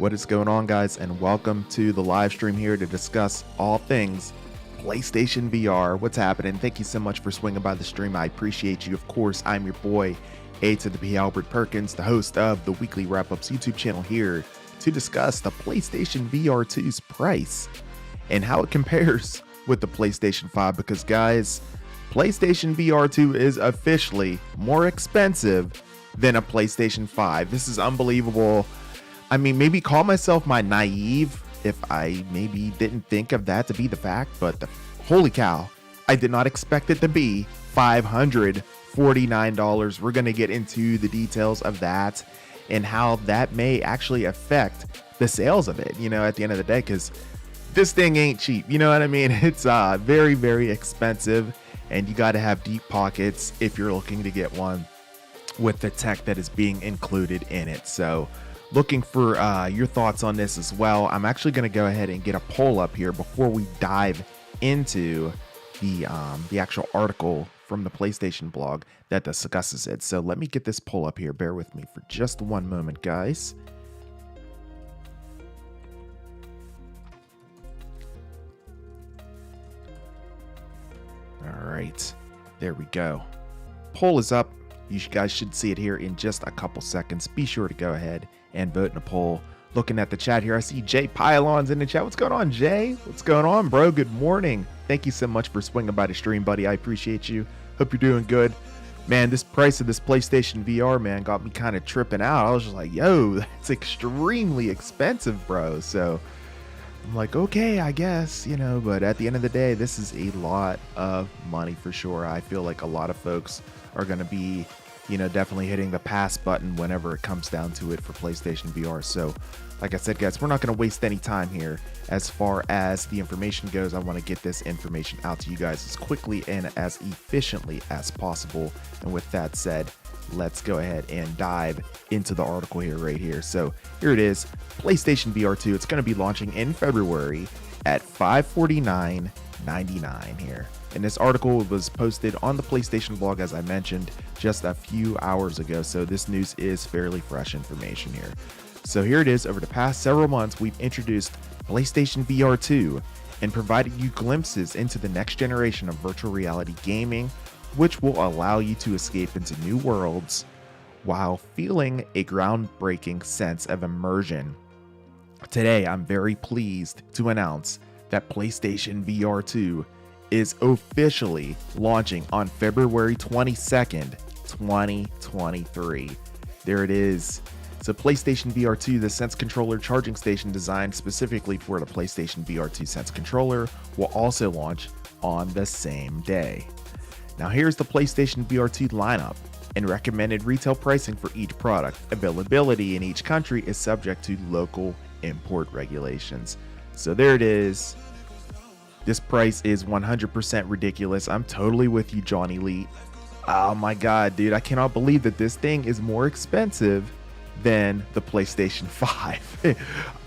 What is going on, guys, and welcome to the live stream here to discuss all things PlayStation VR. What's happening? Thank you so much for swinging by the stream. I appreciate you. Of course, I'm your boy, A to the P. Albert Perkins, the host of the Weekly Wrap-Ups YouTube channel here to discuss the PlayStation VR2's price and how it compares with the PlayStation 5 because, guys, PlayStation VR2 is officially more expensive than a PlayStation 5. This is unbelievable. I mean, maybe call myself my naive if I maybe didn't think of that to be the fact, but holy cow, I did not expect it to be $549. We're going to get into the details of that and how that may actually affect the sales of it, at the end of the day, because this thing ain't cheap. You know what I mean? It's very, very expensive, and you got to have deep pockets if you're looking to get one with the tech that is being included in it. So looking for your thoughts on this as well. I'm actually going to go ahead and get a poll up here before we dive into the actual article from the PlayStation blog that discusses it. So let me get this poll up here. Bear with me for just one moment, guys. All right, there we go. Poll is up. You guys should see it here in just a couple seconds. Be sure to go ahead and vote in a poll. Looking at the chat here, I see Jay Pylons in the chat. What's going on, Jay? What's going on, bro? Good morning. Thank you so much for swinging by the stream, buddy. I appreciate you. Hope you're doing good. Man, this price of this PlayStation VR, man, got me kind of tripping out. I was just like, yo, that's extremely expensive, bro. So I'm like, okay, I guess, but at the end of the day, this is a lot of money for sure. I feel like a lot of folks are going to be definitely hitting the pass button whenever it comes down to it for PlayStation VR. So like I said, guys, we're not going to waste any time here. As far as the information goes, I want to get this information out to you guys as quickly and as efficiently as possible. And with that said, let's go ahead and dive into the article here right here. So here it is, PlayStation VR2. It's going to be launching in February at $549.99 here. And this article was posted on the PlayStation blog, as I mentioned, just a few hours ago. So this news is fairly fresh information here. So here it is. Over the past several months, we've introduced PlayStation VR2 and provided you glimpses into the next generation of virtual reality gaming, which will allow you to escape into new worlds while feeling a groundbreaking sense of immersion. Today, I'm very pleased to announce that PlayStation VR2 is officially launching on February 22nd, 2023. There it is. So PlayStation VR2, the Sense Controller charging station designed specifically for the PlayStation VR2 Sense Controller, will also launch on the same day. Now here's the PlayStation VR2 lineup and recommended retail pricing for each product. Availability in each country is subject to local import regulations. So there it is. This price is 100% ridiculous. I'm totally with you, Johnny Lee. Oh my God, dude. I cannot believe that this thing is more expensive than the PlayStation 5.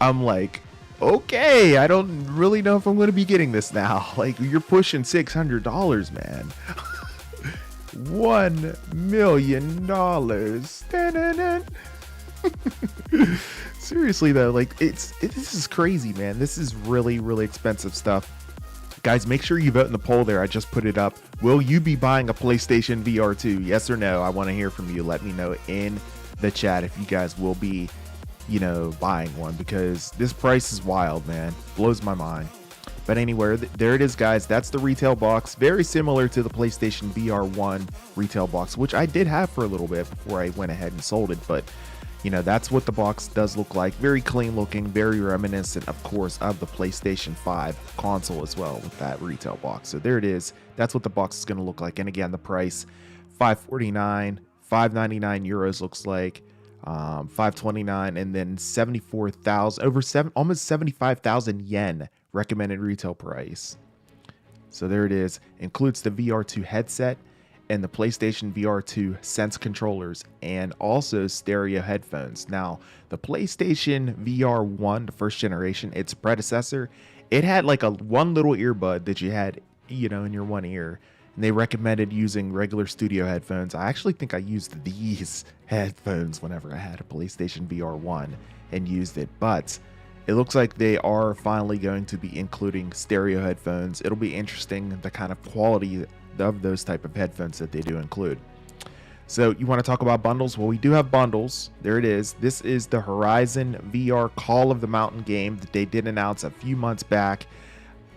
I'm like, okay, I don't really know if I'm going to be getting this now. Like, you're pushing $600, man. $1 million. Seriously though, like this is crazy, man. This is really, really expensive stuff. Guys, make sure you vote in the poll there. I just put it up. Will you be buying a PlayStation VR2? Yes or no? I want to hear from you. Let me know in the chat if you guys will be, buying one, because this price is wild, man. Blows my mind. But anyway, there it is, guys. That's the retail box. Very similar to the PlayStation VR1 retail box, which I did have for a little bit before I went ahead and sold it. But that's what the box does look like. Very clean looking, very reminiscent, of course, of the PlayStation 5 console as well with that retail box. So there it is. That's what the box is going to look like. And again, the price, $549, €599 looks like, $529, and then 74,000, almost 75,000 yen recommended retail price. So there it is. Includes the VR2 headset and the PlayStation VR2 Sense controllers and also stereo headphones. Now, the PlayStation VR1, the first generation, its predecessor, it had like one little earbud that you had, in your one ear. and they recommended using regular studio headphones. I actually think I used these headphones whenever I had a PlayStation VR1 and used it, but it looks like they are finally going to be including stereo headphones. It'll be interesting the kind of quality of those type of headphones that they do include. So you want to talk about bundles? Well, we do have bundles. There it is. This is the Horizon VR Call of the Mountain game that they did announce a few months back.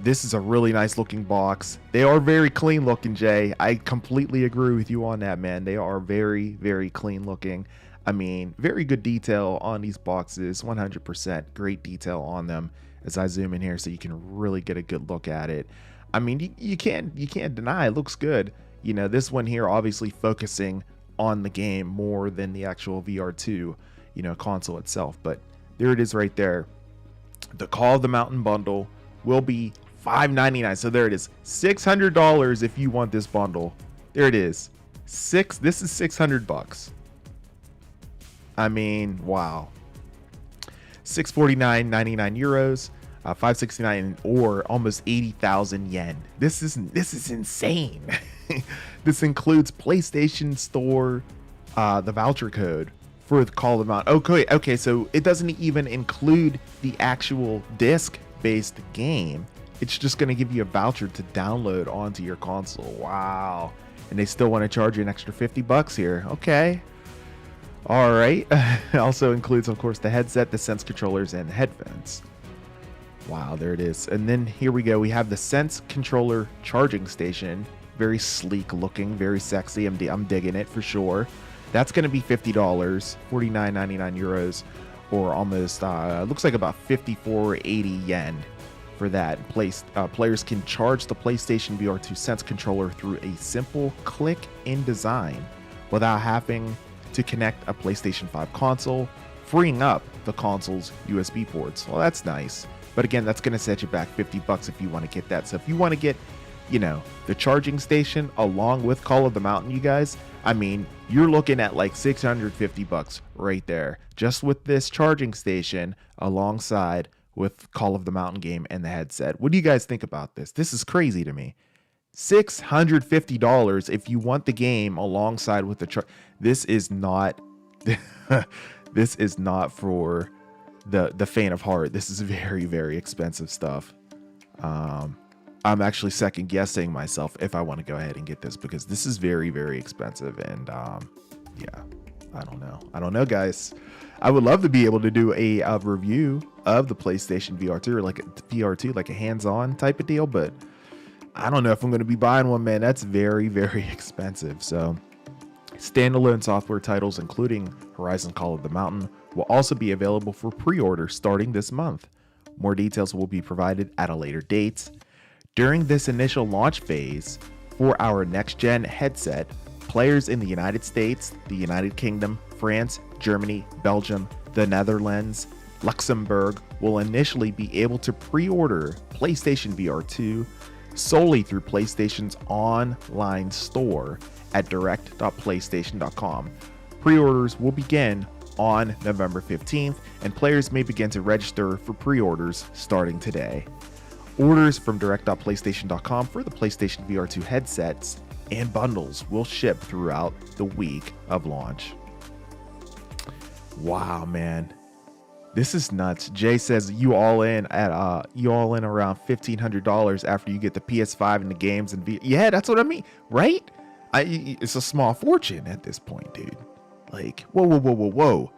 This is a really nice looking box. They are very clean looking, Jay. I completely agree with you on that, man. They are very, very clean looking. I mean, very good detail on these boxes, 100% great detail on them. As I zoom in here so you can really get a good look at it. I mean, you can't deny it looks good. You know, this one here obviously focusing on the game more than the actual VR2, you know, console itself. But there it is right there. The Call of the Mountain bundle will be $599. So there it is, $600 if you want this bundle. There it is. This is $600. I mean, wow. 649.99 euros, 569 or almost 80,000 yen. This is insane. This includes PlayStation Store, the voucher code for the Call of the Mountain. Okay, so it doesn't even include the actual disc-based game. It's just going to give you a voucher to download onto your console. Wow. And they still want to charge you an extra $50 here. Okay. All right. Also includes, of course, the headset, the Sense controllers, and the headphones. Wow, there it is. And then here we go. We have the Sense controller charging station. Very sleek looking, very sexy. I'm digging it for sure. That's going to be $50, 49.99 euros, or almost looks like about 54.80 yen for that. Players can charge the PlayStation VR2 Sense controller through a simple click in design without having to connect a PlayStation 5 console, freeing up the console's USB ports. Well, that's nice. But again, that's going to set you back $50 if you want to get that. So if you want to get, you know, the charging station along with Call of the Mountain, you guys, I mean, you're looking at like $650 right there, just with this charging station alongside with Call of the Mountain game and the headset. What do you guys think about this? This is crazy to me. $650 if you want the game alongside with the this is not this is not for the faint of heart. This is very, very expensive stuff. I'm actually second guessing myself if I want to go ahead and get this, because this is very, very expensive. And yeah, I don't know, guys. I would love to be able to do a review of the PlayStation VR2, or like a VR2, like a hands-on type of deal, but I don't know if I'm going to be buying one, man. That's very, very expensive. So standalone software titles, including Horizon Call of the Mountain, will also be available for pre-order starting this month. More details will be provided at a later date. During this initial launch phase for our next-gen headset, players in the United States, the United Kingdom, France, Germany, Belgium, the Netherlands, Luxembourg will initially be able to pre-order PlayStation VR2 solely through PlayStation's online store at direct.playstation.com. Pre-orders will begin on November 15th, and players may begin to register for pre-orders starting today. Orders from direct.playstation.com for the PlayStation VR2 headsets and bundles will ship throughout the week of launch. Wow, man. This is nuts. Jay says you all in around $1,500 after you get the PS5 and the games and yeah, that's what I mean, right? It's a small fortune at this point, dude. Like, whoa.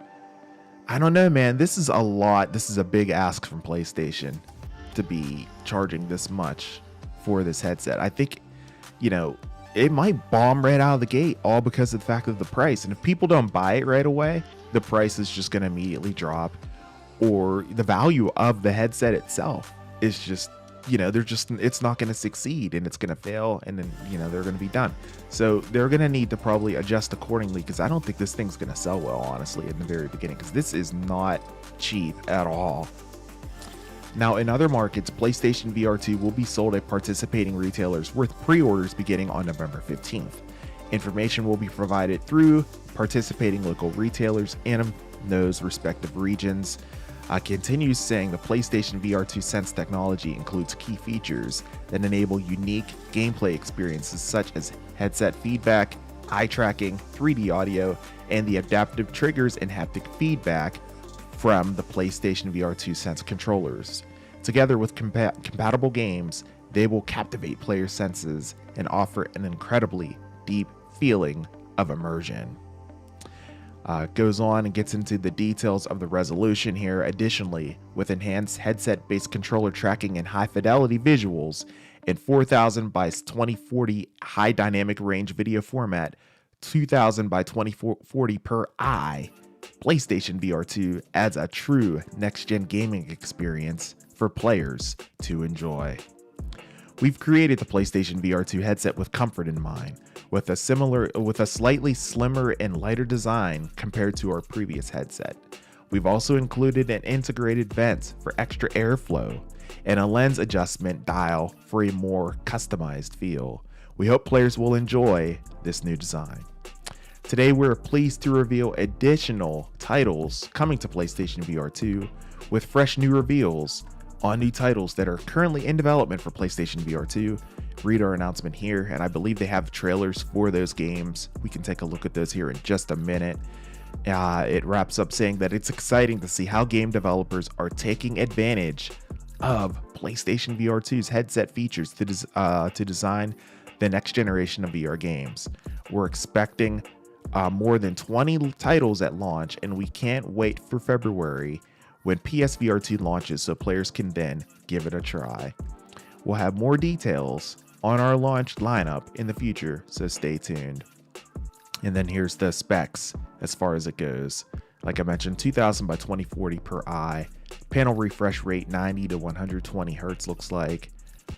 I don't know, man. This is a lot. This is a big ask from PlayStation to be charging this much for this headset. I think, you know, it might bomb right out of the gate, all because of the fact of the price. And if people don't buy it right away, the price is just going to immediately drop, or the value of the headset itself is just, you know, it's not going to succeed, and it's going to fail, and then, you know, they're going to be done. So they're going to need to probably adjust accordingly, because I don't think this thing's going to sell well, honestly, in the very beginning, because this is not cheap at all. Now, in other markets, PlayStation VR2 will be sold at participating retailers with pre-orders beginning on November 15th. Information will be provided through participating local retailers in those respective regions. Continues saying the PlayStation VR2 Sense technology includes key features that enable unique gameplay experiences such as headset feedback, eye tracking, 3D audio, and the adaptive triggers and haptic feedback from the PlayStation VR2 Sense controllers. Together with compatible games, they will captivate player senses and offer an incredibly deep feeling of immersion. Goes on and gets into the details of the resolution here. Additionally, with enhanced headset-based controller tracking and high-fidelity visuals in 4000 by 2040 high dynamic range video format, 2000 by 2040 per eye, PlayStation VR2 adds a true next-gen gaming experience for players to enjoy. We've created the PlayStation VR2 headset with comfort in mind, with a slightly slimmer and lighter design compared to our previous headset. We've also included an integrated vent for extra airflow and a lens adjustment dial for a more customized feel. We hope players will enjoy this new design. Today, we're pleased to reveal additional titles coming to PlayStation VR2 with fresh new reveals on new titles that are currently in development for PlayStation VR2. Read our announcement here, and I believe they have trailers for those games. We can take a look at those here in just a minute. It wraps up saying that it's exciting to see how game developers are taking advantage of PlayStation VR2's headset features to design the next generation of VR games. We're expecting more than 20 titles at launch, and we can't wait for February when PSVR2 launches so players can then give it a try. We'll have more details on our launch lineup in the future, so stay tuned. And then here's the specs as far as it goes. Like I mentioned, 2000 by 2040 per eye. Panel refresh rate 90 to 120 hertz looks like.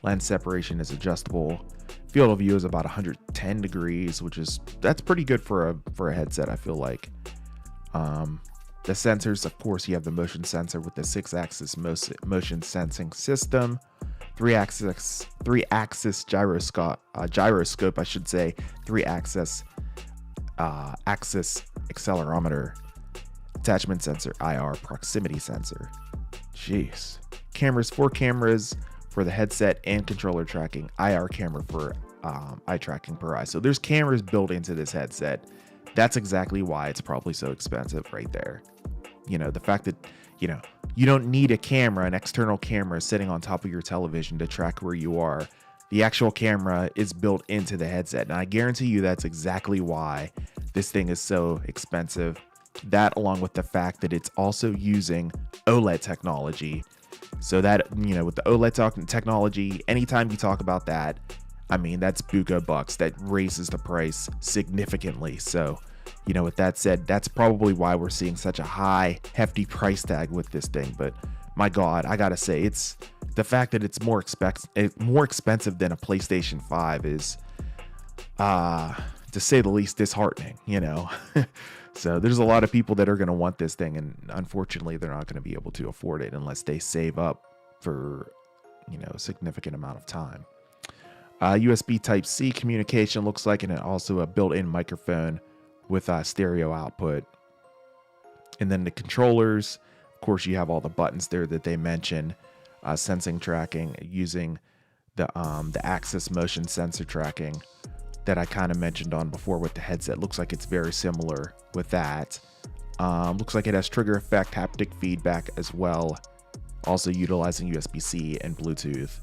Lens separation is adjustable. Field of view is about 110 degrees, that's pretty good for a headset, I feel like. The sensors, of course, you have the motion sensor with the 6-axis motion sensing system, 3-axis gyroscope, I should say, 3-axis axis accelerometer, attachment sensor, IR proximity sensor. Jeez. Cameras, 4 cameras for the headset and controller tracking, IR camera for eye tracking per eye. So there's cameras built into this headset. That's exactly why it's probably so expensive right there. You know, the fact that, you don't need a camera, an external camera sitting on top of your television to track where you are. The actual camera is built into the headset. And I guarantee you that's exactly why this thing is so expensive. That, along with the fact that it's also using OLED technology. So that, with the OLED technology, anytime you talk about that, I mean, that's buku bucks. That raises the price significantly. So, with that said, that's probably why we're seeing such a high, hefty price tag with this thing. But my God, I gotta say, it's the fact that it's more expensive than a PlayStation 5 is, to say the least, disheartening. So there's a lot of people that are going to want this thing, and unfortunately, they're not going to be able to afford it unless they save up for, a significant amount of time. USB Type-C communication looks like, and also a built-in microphone with stereo output. And then the controllers, of course, you have all the buttons there that they mention, sensing tracking using the axis motion sensor tracking that I kind of mentioned on before with the headset. Looks like it's very similar with that. Looks like it has trigger effect, haptic feedback as well. Also utilizing USB-C and Bluetooth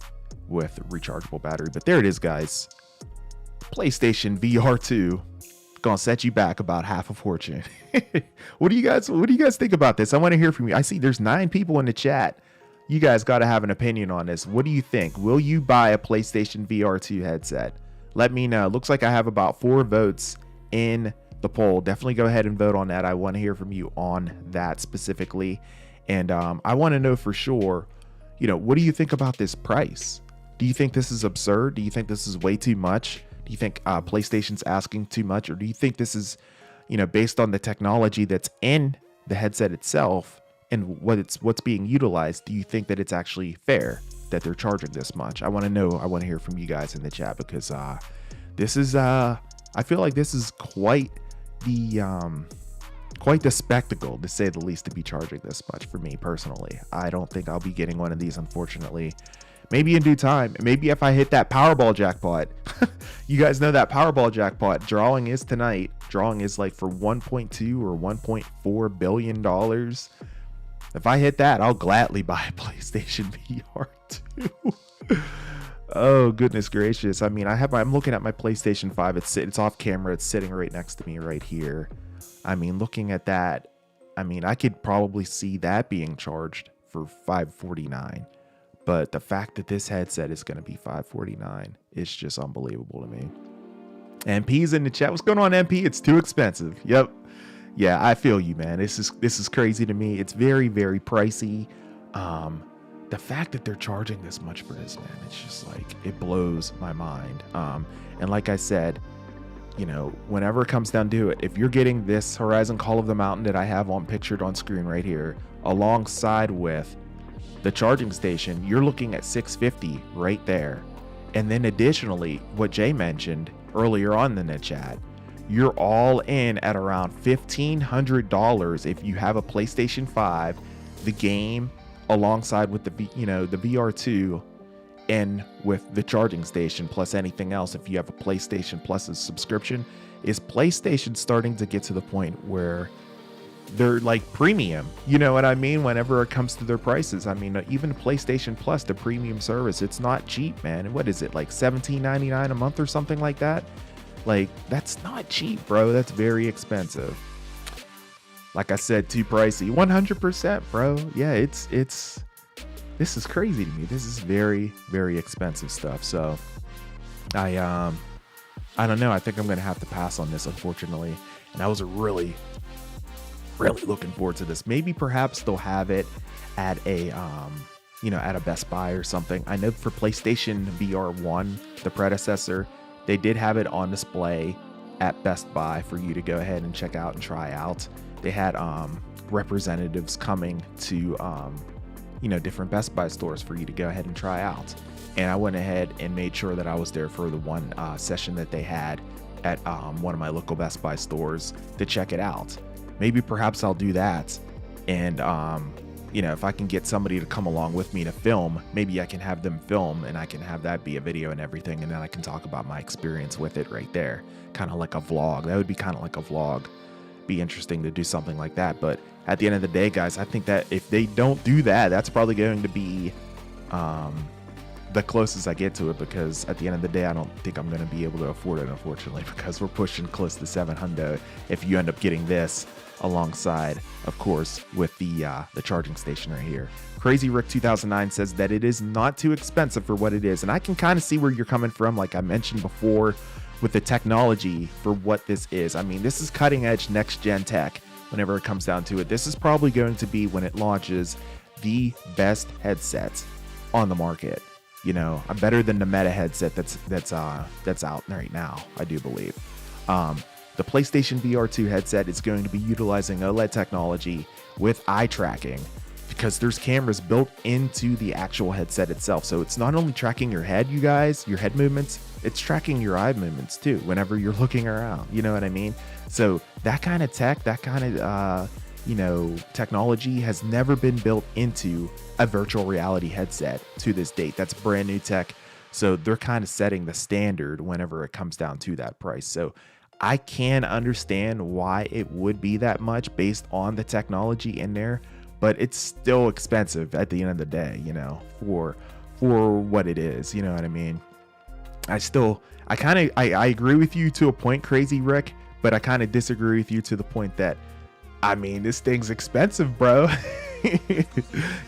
with rechargeable battery. But there it is, guys. PlayStation VR2 gonna set you back about half a fortune. What do you guys think about this? I want to hear from you. I see there's 9 people in the chat. You guys got to have an opinion on this. What do you think? Will you buy a PlayStation VR2 headset? Let me know. Looks like I have about 4 votes in the poll. Definitely go ahead and vote on that. I want to hear from you on that specifically. And I want to know for sure, what do you think about this price? Do you think this is absurd? Do you think this is way too much? Do you think PlayStation's asking too much? Or do you think this is, based on the technology that's in the headset itself and what's being utilized, do you think that it's actually fair that they're charging this much? I want to know. I want to hear from you guys in the chat, because this is I feel like this is quite the quite the spectacle, to say the least, to be charging this much for me personally. I don't think I'll be getting one of these, unfortunately. Maybe in due time. Maybe if I hit that Powerball jackpot. You guys know that Powerball jackpot. Drawing is tonight. Drawing is like for $1.2 or $1.4 billion. If I hit that, I'll gladly buy a PlayStation VR2. Oh, goodness gracious. I mean, I'm looking at my PlayStation 5. It's off camera. It's sitting right next to me right here. I mean, looking at that, I mean, I could probably see that being charged for $549. But the fact that this headset is going to be $549 is just unbelievable to me. MP's in the chat. What's going on, MP? It's too expensive. Yep. Yeah, I feel you, man. This is crazy to me. It's very, very pricey. The fact that they're charging this much for this, man, it's just like, it blows my mind. And like I said, you know, whenever it comes down to it, if you're getting this Horizon Call of the Mountain that I have pictured on screen right here, alongside with the charging station, you're looking at $650 right there. And then additionally, what Jay mentioned earlier on in the chat, you're all in at around $1,500 if you have a PlayStation 5, the game alongside with the VR2, and with the charging station plus anything else. If you have a PlayStation Plus subscription, is PlayStation starting to get to the point where they're like premium, you know what I mean, whenever it comes to their prices. I mean, even PlayStation Plus, the premium service, it's not cheap, man. What is it, like $17.99 a month or something like that? Like, that's not cheap, bro. That's very expensive. Like I said, too pricey. 100%, bro. Yeah, this is crazy to me. This is very, very expensive stuff. So I don't know. I think I'm gonna have to pass on this, unfortunately. And I was really looking forward to this. Maybe perhaps they'll have it at a at a Best Buy or something. I know for PlayStation VR1, the predecessor, they did have it on display at Best Buy for you to go ahead and check out and try out. They had representatives coming to different Best Buy stores for you to go ahead and try out. And I went ahead and made sure that I was there for the one session that they had at one of my local Best Buy stores to check it out. Maybe perhaps I'll do that. And, if I can get somebody to come along with me to film, maybe I can have them film and I can have that be a video and everything. And then I can talk about my experience with it right there. Kind of like a vlog. That would be kind of like a vlog. Be interesting to do something like that. But at the end of the day, guys, I think that if they don't do that, that's probably going to be the closest I get to it, because at the end of the day, I don't think I'm going to be able to afford it, unfortunately, because we're pushing close to $700 if you end up getting this alongside, of course, with the charging station right here. Crazy Rick 2009 says that it is not too expensive for what it is, and I can kind of see where you're coming from, like I mentioned before, with the technology for what this is. I mean, this is cutting edge next gen tech. Whenever it comes down to it, this is probably going to be, when it launches, the best headset on the market. Better than the Meta headset that's out right now, I do believe. The PlayStation VR2 headset is going to be utilizing OLED technology with eye tracking, because there's cameras built into the actual headset itself. So it's not only tracking your head, you guys, your head movements, it's tracking your eye movements too whenever you're looking around. You know what I mean? So that kind of tech, that kind of technology has never been built into a virtual reality headset to this date. That's brand new tech. So they're kind of setting the standard whenever it comes down to that price. So I can understand why it would be that much based on the technology in there, but it's still expensive at the end of the day, for what it is. You know what I mean? I agree with you to a point, Crazy Rick, but I kind of disagree with you to the point that, I mean, this thing's expensive, bro.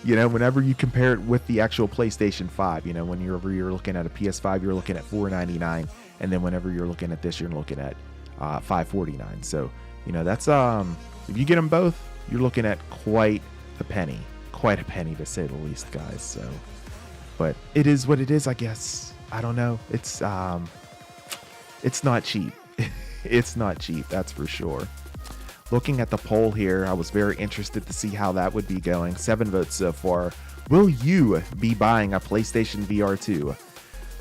Whenever you compare it with the actual PlayStation 5, whenever you're looking at a PS5, you're looking at $499, and then whenever you're looking at this, you're looking at $549. So, that's if you get them both, you're looking at quite a penny to say the least, guys. So, but it is what it is, I guess. I don't know. It's not cheap. It's not cheap, that's for sure. Looking at the poll here, I was very interested to see how that would be going. 7 votes so far. Will you be buying a PlayStation VR2?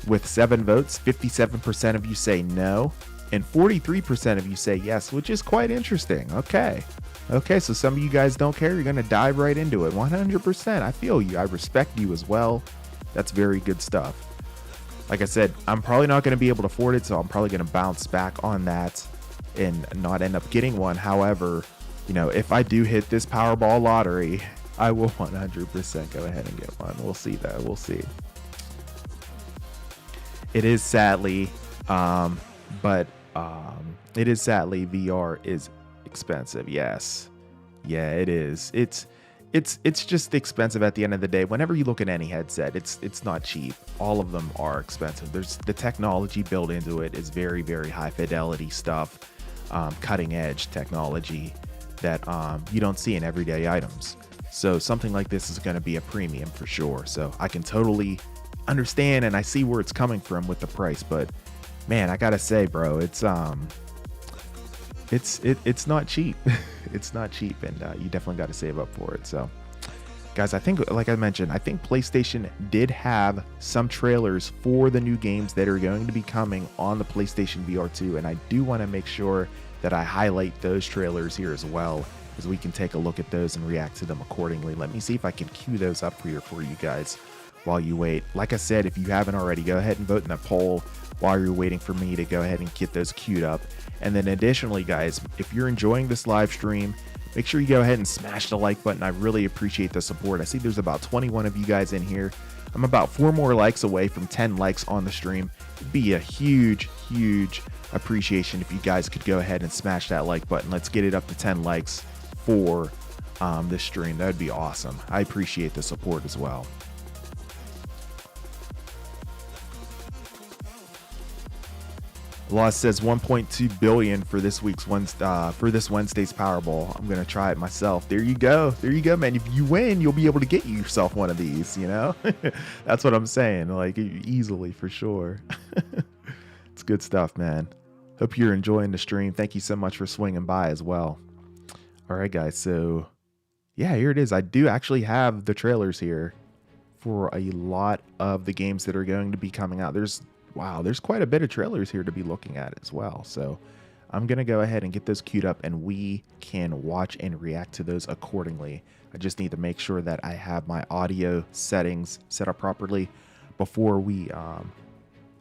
With 7 votes, 57% of you say no, and 43% of you say yes, which is quite interesting. Okay. Okay, so some of you guys don't care. You're going to dive right into it. 100%. I feel you. I respect you as well. That's very good stuff. Like I said, I'm probably not going to be able to afford it, so I'm probably going to bounce back on that and not end up getting one. However, you know, if I do hit this Powerball lottery, I will 100% go ahead and get one. We'll see though. We'll see. It is sadly, it is sadly VR is expensive. Yes. Yeah, it is. It's just expensive at the end of the day. Whenever you look at any headset, it's not cheap. All of them are expensive. There's the technology built into it is very, very high fidelity stuff, cutting edge technology that you don't see in everyday items. So something like this is going to be a premium for sure. So I can totally understand and I see where it's coming from with the price, but man, I gotta say, bro, it's not cheap. It's not cheap, and you definitely got to save up for it. So guys, I think, like I mentioned, I think PlayStation did have some trailers for the new games that are going to be coming on the PlayStation VR2, and I do want to make sure that I highlight those trailers here as well, as we can take a look at those and react to them accordingly. Let me see if I can queue those up here for you guys while you wait. Like I said, if you haven't already, go ahead and vote in the poll while you're waiting for me to go ahead and get those queued up. And then additionally, guys, if you're enjoying this live stream, make sure you go ahead and smash the like button. I really appreciate the support. I see there's about 21 of you guys in here. I'm about 4 more likes away from 10 likes on the stream. It'd be a huge appreciation if you guys could go ahead and smash that like button. Let's get it up to 10 likes for this stream. That would be awesome. I appreciate the support as well. Lost says 1.2 billion for this week's Wednesday's Powerball. I'm gonna try it myself. There you go, man. If you win, you'll be able to get yourself one of these. You know, that's what I'm saying. Like easily for sure. It's good stuff, man. Hope you're enjoying the stream. Thank you so much for swinging by as well. All right, guys. So yeah, here it is. I do actually have the trailers here for a lot of the games that are going to be coming out. There's quite a bit of trailers here to be looking at as well. So I'm going to go ahead and get those queued up and we can watch and react to those accordingly. I just need to make sure that I have my audio settings set up properly before we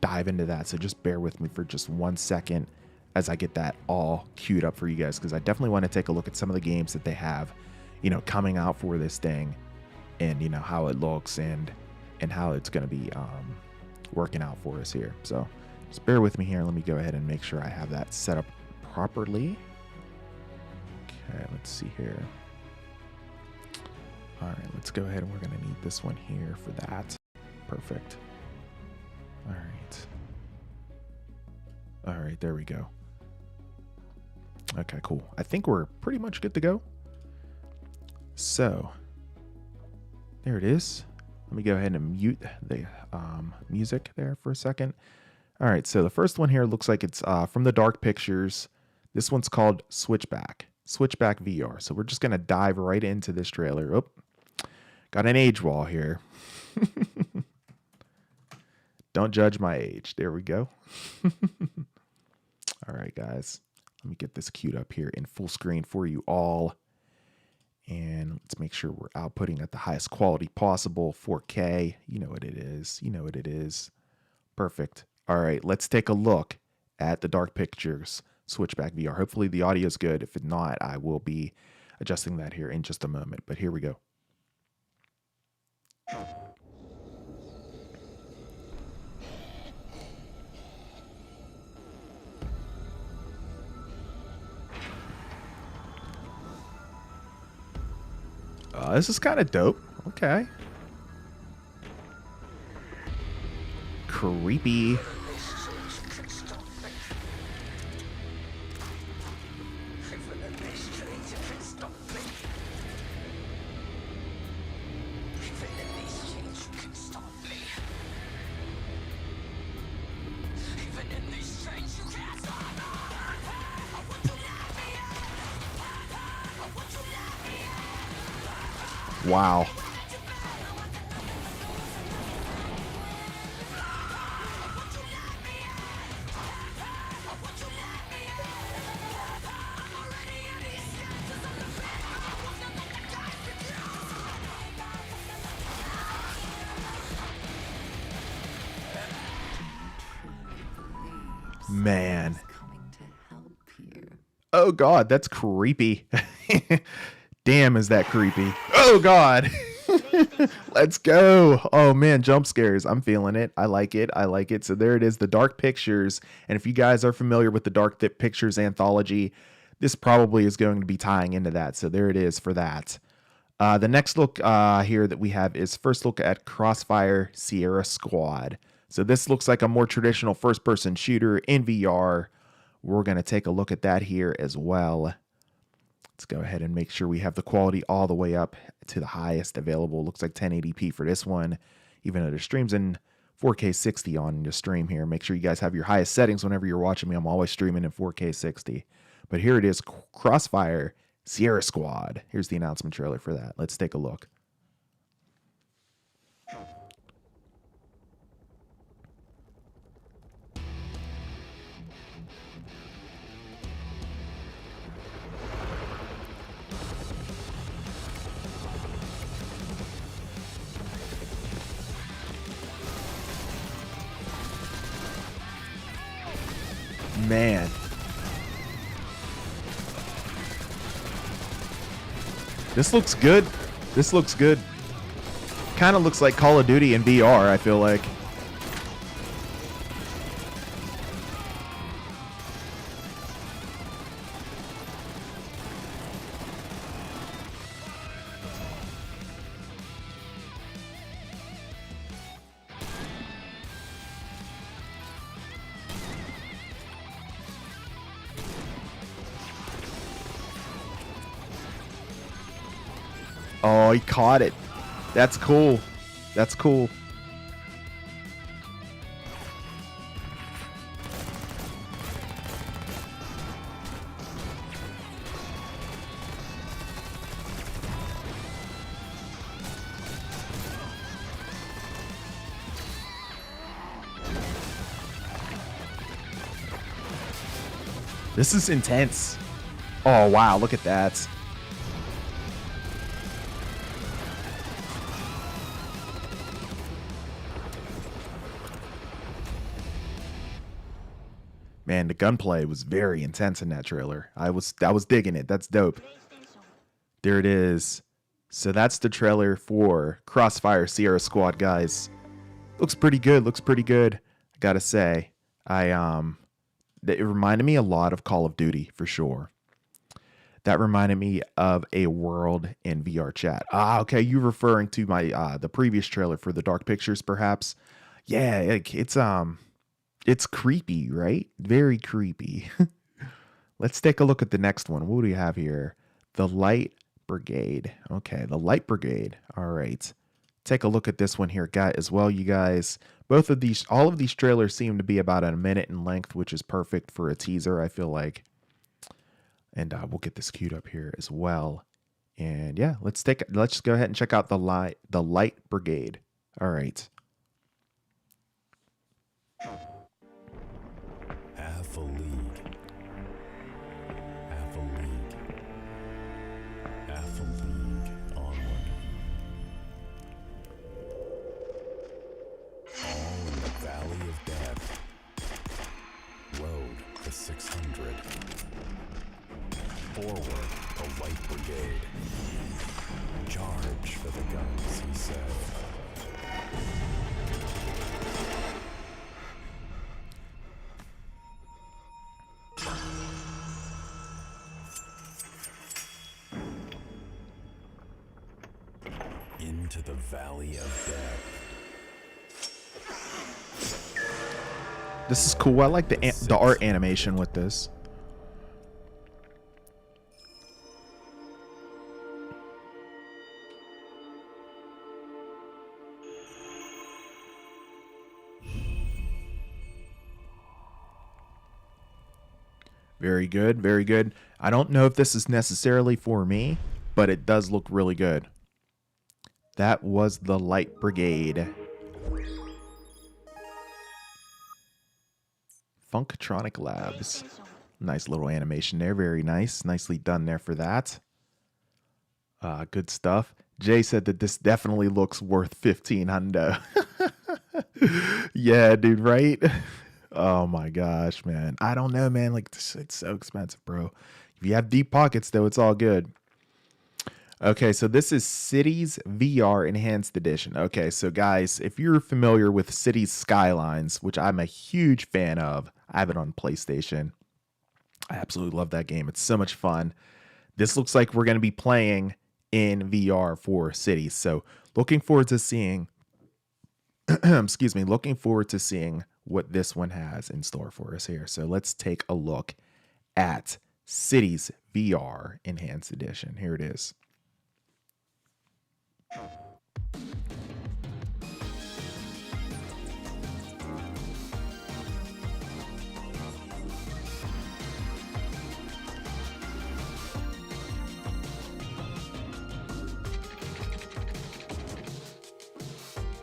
dive into that. So just bear with me for just 1 second as I get that all queued up for you guys, because I definitely want to take a look at some of the games that they have, you know, coming out for this thing, and, you know, how it looks and how it's going to be working out for us here. So just bear with me here. Let me go ahead and make sure I have that set up properly. Okay, let's see here. All right, let's go ahead and we're going to need this one here for that. Perfect. All right, there we go. Okay, cool. I think we're pretty much good to go. So there it is. Let me go ahead and mute the music there for a second. All right, so the first one here looks like it's from the Dark Pictures. This one's called Switchback VR. So we're just going to dive right into this trailer. Oh, got an age wall here. Don't judge my age. There we go. All right, guys. Let me get this queued up here in full screen for you all. And let's make sure we're outputting at the highest quality possible, 4K. You know what it is. You know what it is. Perfect. All right, let's take a look at the Dark Pictures Switchback VR. Hopefully the audio is good. If not, I will be adjusting that here in just a moment. But here we go. This is kind of dope. Okay. Creepy. Wow. Man. Oh God, that's creepy. Damn, is that creepy. Oh God. Let's go. Oh man, jump scares. I'm feeling it. I like it. I like it. So there it is, the Dark Pictures. And if you guys are familiar with the Dark Pictures anthology, this probably is going to be tying into that. So there it is for that. The next look here that we have is first look at Crossfire Sierra Squad. So this looks like a more traditional first-person shooter in VR. We're going to take a look at that here as well. Let's go ahead and make sure we have the quality all the way up to the highest available. Looks like 1080p for this one, even though the stream's in 4K 60 on the stream here. Make sure you guys have your highest settings whenever you're watching me. I'm always streaming in 4K 60. But here it is, Crossfire Sierra Squad. Here's the announcement trailer for that. Let's take a look. Man. This looks good. This looks good. Kind of looks like Call of Duty in VR, I feel like. Oh, he caught it. That's cool. That's cool. This is intense. Oh, wow. Look at that. Man, the gunplay was very intense in that trailer. I was digging it. That's dope. There it is. So that's the trailer for Crossfire Sierra Squad, guys. Looks pretty good. Looks pretty good. I gotta say, it reminded me a lot of Call of Duty for sure. That reminded me of a world in VR chat. Ah, okay. You referring to my the previous trailer for the Dark Pictures, perhaps? Yeah, it's creepy, right? Very creepy. Let's take a look at the next one. What do we have here? The Light Brigade. Okay, the Light Brigade. All right. Take a look at this one here, guys, as well, you guys. All of these trailers seem to be about a minute in length, which is perfect for a teaser, I feel like. And we'll get this queued up here as well. And yeah, let's just go ahead and check out the Light Brigade. All right. Half a league. Half a league. Half a league onward. All in the Valley of Death. Road to 600. Forward, the Light Brigade. Charge for the guns, he said. Into the Valley of Death. This is cool. I like the art animation with this. Very good, very good. I don't know if this is necessarily for me, but it does look really good. That was the Light Brigade. Funkatronic Labs. Nice little animation there. Very nice. Nicely done there for that. Good stuff. Jay said that this definitely looks worth 15 hundo. Yeah, dude, right? Oh my gosh, man. I don't know, man. Like, it's so expensive, bro. If you have deep pockets, though, it's all good. Okay, so this is Cities VR Enhanced Edition. Okay, so guys, if you're familiar with Cities Skylines, which I'm a huge fan of, I have it on PlayStation. I absolutely love that game. It's so much fun. This looks like we're going to be playing in VR for Cities. So, looking forward to seeing excuse me, looking forward to seeing what this one has in store for us here. So, let's take a look at Cities VR Enhanced Edition. Here it is.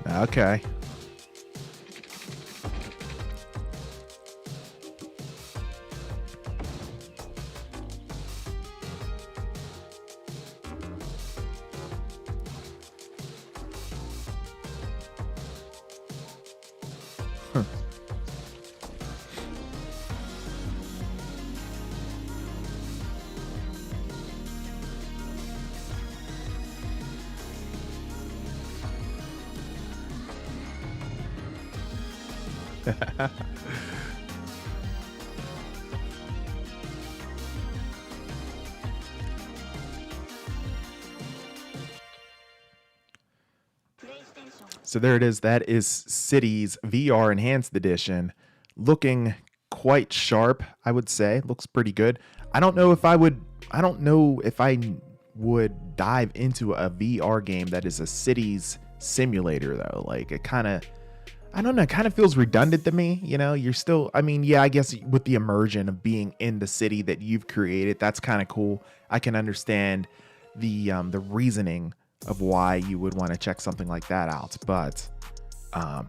Okay. So there it is. That is Cities VR Enhanced Edition. Looking quite sharp, I would say. Looks pretty good. I don't know if I would dive into a VR game that is a cities simulator though. Like it kind of I don't know, it kind of feels redundant to me, you know? You're still I mean, yeah, I guess with the immersion of being in the city that you've created, that's kind of cool. I can understand the reasoning of why you would want to check something like that out. But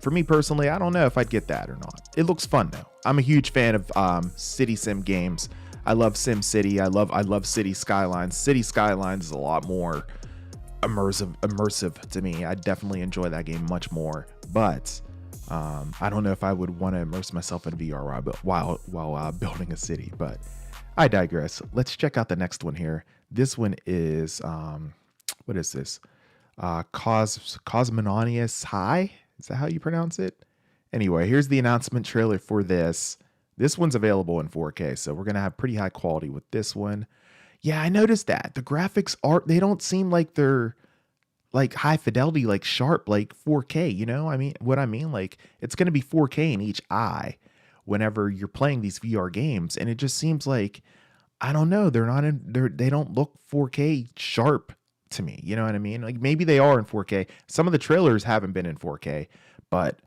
for me personally, I don't know if I'd get that or not. It looks fun though. I'm a huge fan of city sim games. I love Sim City. I love City Skylines. City Skylines is a lot more immersive to me. I definitely enjoy that game much more. But I don't know if I would want to immerse myself in VR while building a city. But I digress. Let's check out the next one here. This one is what is this? Cosmonius High? Is that how you pronounce it? Anyway, here's the announcement trailer for this. This one's available in 4K, so we're gonna have pretty high quality with this one. Yeah, I noticed that the graphics they don't seem like they're like high fidelity, like sharp, like 4K. You know, I mean, what I mean, like it's gonna be 4K in each eye whenever you're playing these VR games, and it just seems like I don't know, they don't look 4K sharp to me. You know what I mean? Like maybe they are in 4K. Some of the trailers haven't been in 4K, but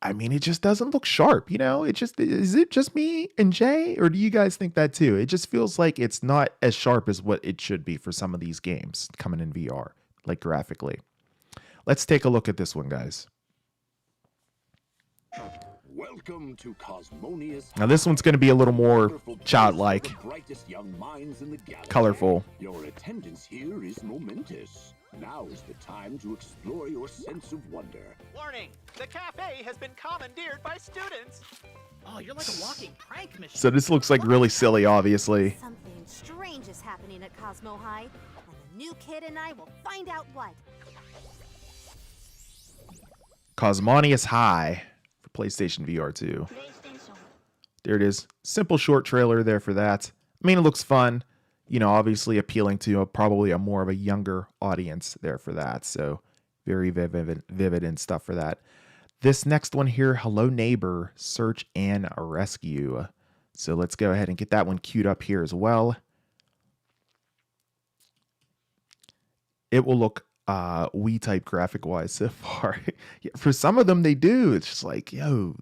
I mean, it just doesn't look sharp, you know? Is it just me and Jay, or do you guys think that too? It just feels like it's not as sharp as what it should be for some of these games coming in VR, like graphically. Let's take a look at this one, guys. Welcome to Cosmonius. Now, this one's going to be a little more childlike, colorful. Your attendance here is momentous. Now is the time to explore your sense of wonder. Warning! The cafe has been commandeered by students! Oh, you're like a walking prank machine. So this looks like really silly, obviously. Something strange is happening at Cosmo High, and the new kid and I will find out what. Cosmonius High for PlayStation VR2. There it is. Simple short trailer there for that. I mean, it looks fun. You know, obviously appealing to probably a more of a younger audience there for that. So very vivid and stuff for that. This next one here, Hello Neighbor, Search and Rescue. So let's go ahead and get that one queued up here as well. It will look Wii type graphic wise so far. Yeah, for some of them they do. It's just like, yo,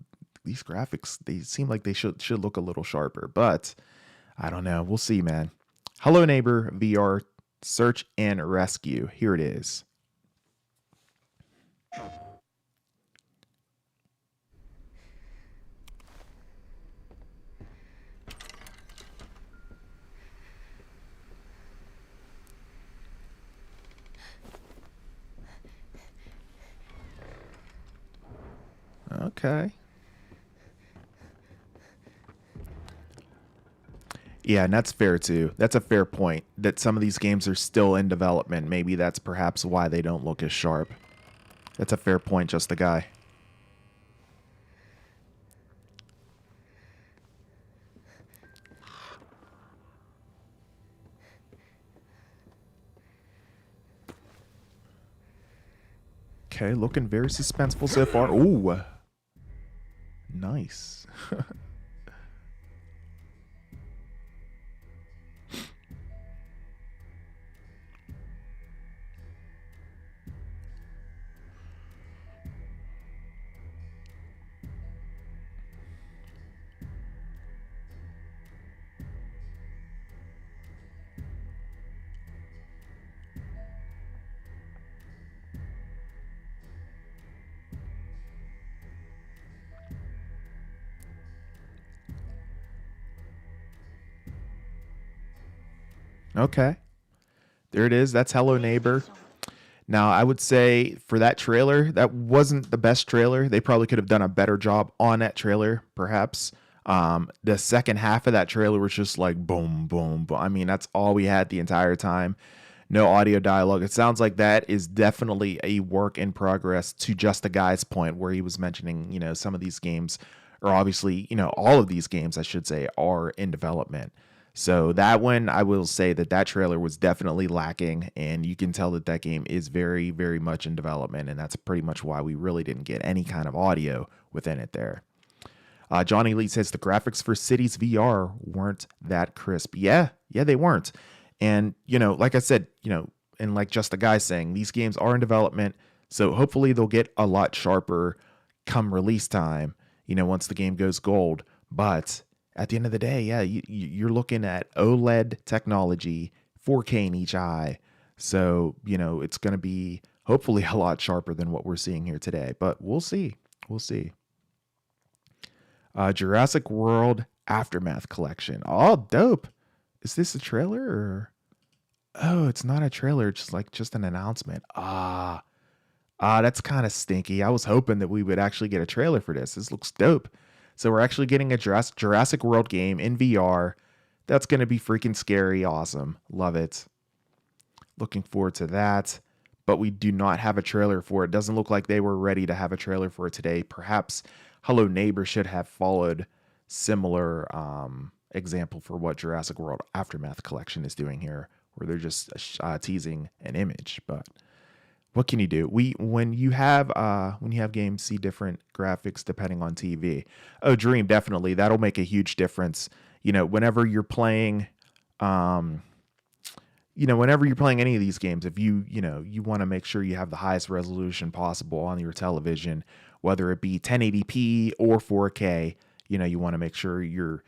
these graphics, they seem like they should look a little sharper, but I don't know. We'll see, man. Hello Neighbor VR Search and Rescue. Here it is. Okay. Yeah, and that's fair too. That's a fair point that some of these games are still in development. Maybe that's perhaps why they don't look as sharp. That's a fair point, just the guy. Okay, looking very suspenseful so far. Ooh. Nice. Okay. There it is. That's Hello Neighbor. Now, I would say for that trailer, that wasn't the best trailer. They probably could have done a better job on that trailer, perhaps. The second half of that trailer was just like boom, boom, boom. I mean, that's all we had the entire time. No audio dialogue. It sounds like that is definitely a work in progress, to just the guy's point where he was mentioning, some of these games are obviously, all of these games, I should say, are in development. So that one, I will say that trailer was definitely lacking, and you can tell that that game is very, very much in development, and that's pretty much why we really didn't get any kind of audio within it there. Johnny Lee says the graphics for Cities VR weren't that crisp. Yeah, they weren't. And, like I said, and like just the guy saying, these games are in development, so hopefully they'll get a lot sharper come release time, once the game goes gold. But at the end of the day, yeah, you're looking at OLED technology, 4K in each eye. So, it's going to be hopefully a lot sharper than what we're seeing here today. But we'll see. We'll see. Jurassic World Aftermath Collection. Oh, dope. Is this a trailer or? Oh, it's not a trailer. It's just an announcement. That's kind of stinky. I was hoping that we would actually get a trailer for this. This looks dope. So we're actually getting a Jurassic World game in VR. That's going to be freaking scary. Awesome. Love it. Looking forward to that. But we do not have a trailer for it. Doesn't look like they were ready to have a trailer for it today. Perhaps Hello Neighbor should have followed similar example for what Jurassic World Aftermath Collection is doing here, where they're just teasing an image. But what can you do? When you have games see different graphics depending on TV. Oh, Dream, definitely that'll make a huge difference. Whenever you're playing, whenever you're playing any of these games, if you want to make sure you have the highest resolution possible on your television, whether it be 1080p or 4K, you want to make sure you're